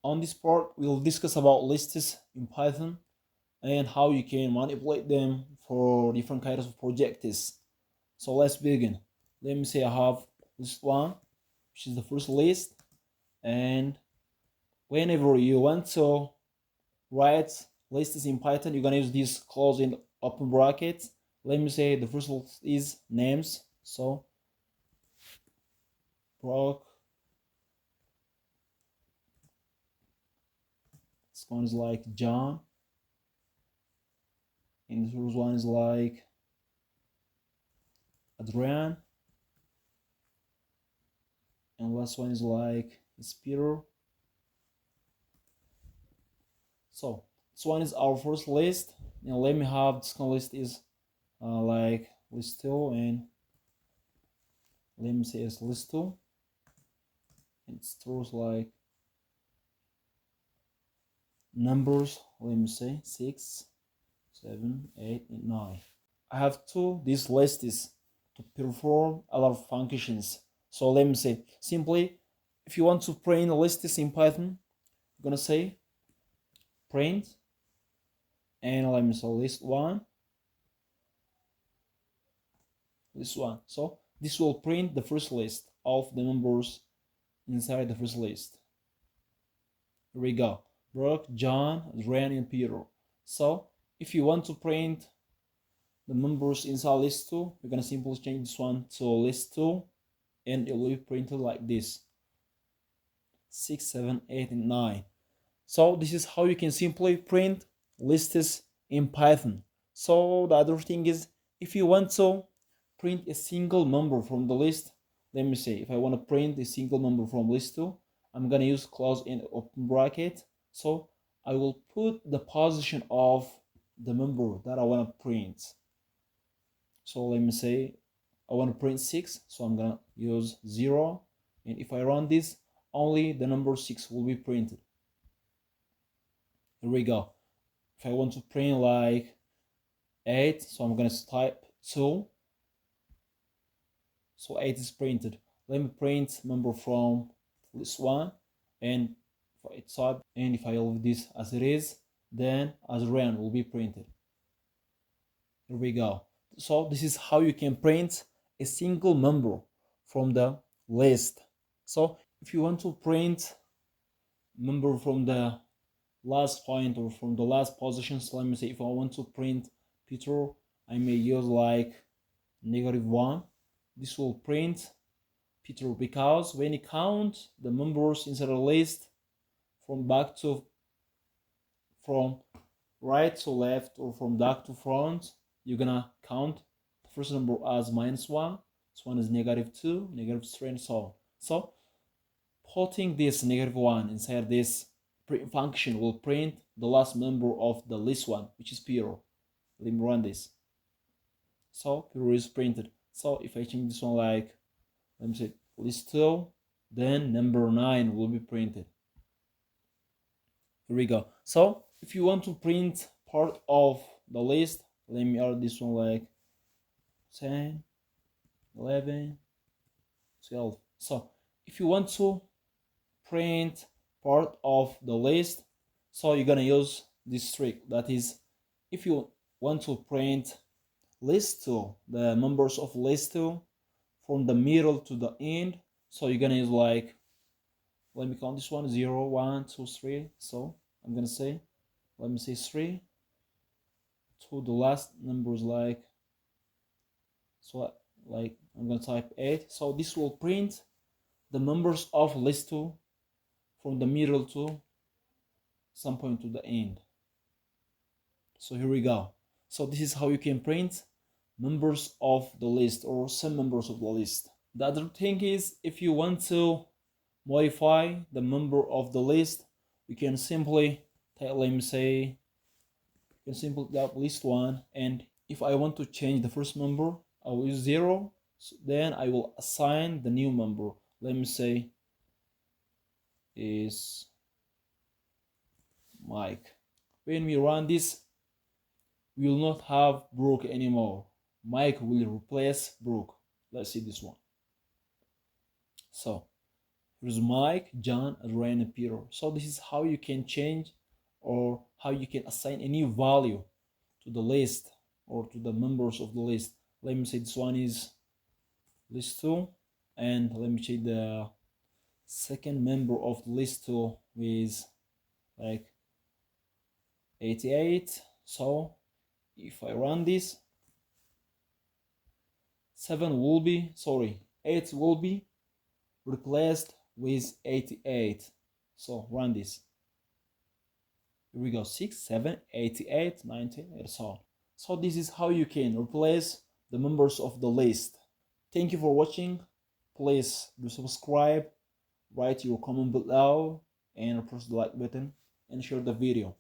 On this part, we'll discuss about lists in Python and how you can manipulate them for different kinds of projects. So let's begin. Let me say I have list one, which is the first list, and whenever you want to write lists in Python, you're gonna use this close and open brackets. Let me say the first list is names. So proc, this one is like John, and the first one is like Adrian, and last one is like Peter. So this one is our first list. And let me have this kind of list is like list 2, and let me say it's list 2. It stores like numbers. Let me say 6, 7, 8, and 9. I have two these lists to perform a lot of functions. So let me say simply, if you want to print lists in Python, I'm gonna say print, and let me say list one. So this will print the first list of the numbers inside the first list. Here we go. Brooke, John, Adrian, and Peter. So if you want to print the numbers inside list 2, you're gonna simply change this one to list 2, and it will be printed like this: 6, 7, 8, and 9. So this is how you can simply print lists in Python. So the other thing is, if you want to print a single number from the list, let me say if I want to print a single number from list 2, I'm gonna use close and open bracket. So I will put the position of the number that I want to print. So let me say I want to print 6, so I'm gonna use 0, and if I run this, only the number 6 will be printed. Here we go. If I want to print like 8, so I'm gonna type 2, so 8 is printed. Let me print number from list 1, and if I type, and if I leave this as it is, then as ran will be printed. Here we go. So this is how you can print a single number from the list. So if you want to print number from the last point or from the last position, so let me say if I want to print Peter, I may use like -1. This will print Peter because when you count the numbers inside the list from right to left or from back to front, you're gonna count the first number as -1. This one is -2, -3, and so on. So putting this -1 inside this print function will print the last number of the list one, which is Peter. Let me run this. So Peter is printed. So if I change this one like, let me say list 2, then number 9 will be printed. Here we go. So if you want to print part of the list, let me add this one like 10, 11, 12. So if you want to print part of the list, so you're gonna use this trick. That is, if you want to print list 2, the numbers of list 2 from the middle to the end, so you're gonna use like, let me count this one: 0, 1, 2, 3. So I'm gonna say, let me say 3 to the last numbers like, so like I'm gonna type 8. So this will print the numbers of list 2 from the middle to some point to the end. So here we go. So this is how you can print numbers of the list or some numbers of the list. The other thing is, if you want to modify the number of the list, you can simply type, let me say, you can simply type list 1, and if I want to change the first number, I will use 0. So then I will assign the new number. Let me say is Mike. When we run this, we will not have Brooke anymore. Mike will replace Brooke. Let's see this one. So Here's Mike, John, Adrian, and Peter. So this is how you can change or how you can assign a new value to the list or to the members of the list. Let me say this one is list 2, and let me check the second member of the list 2 with like 88. So if I run this, 8 will be replaced with 88. So run this. Here we go, 6, 7, 88, 90, and so on. So this is how you can replace the members of the list. Thank you for watching. Please do subscribe, write your comment below, and press the like button and share the video.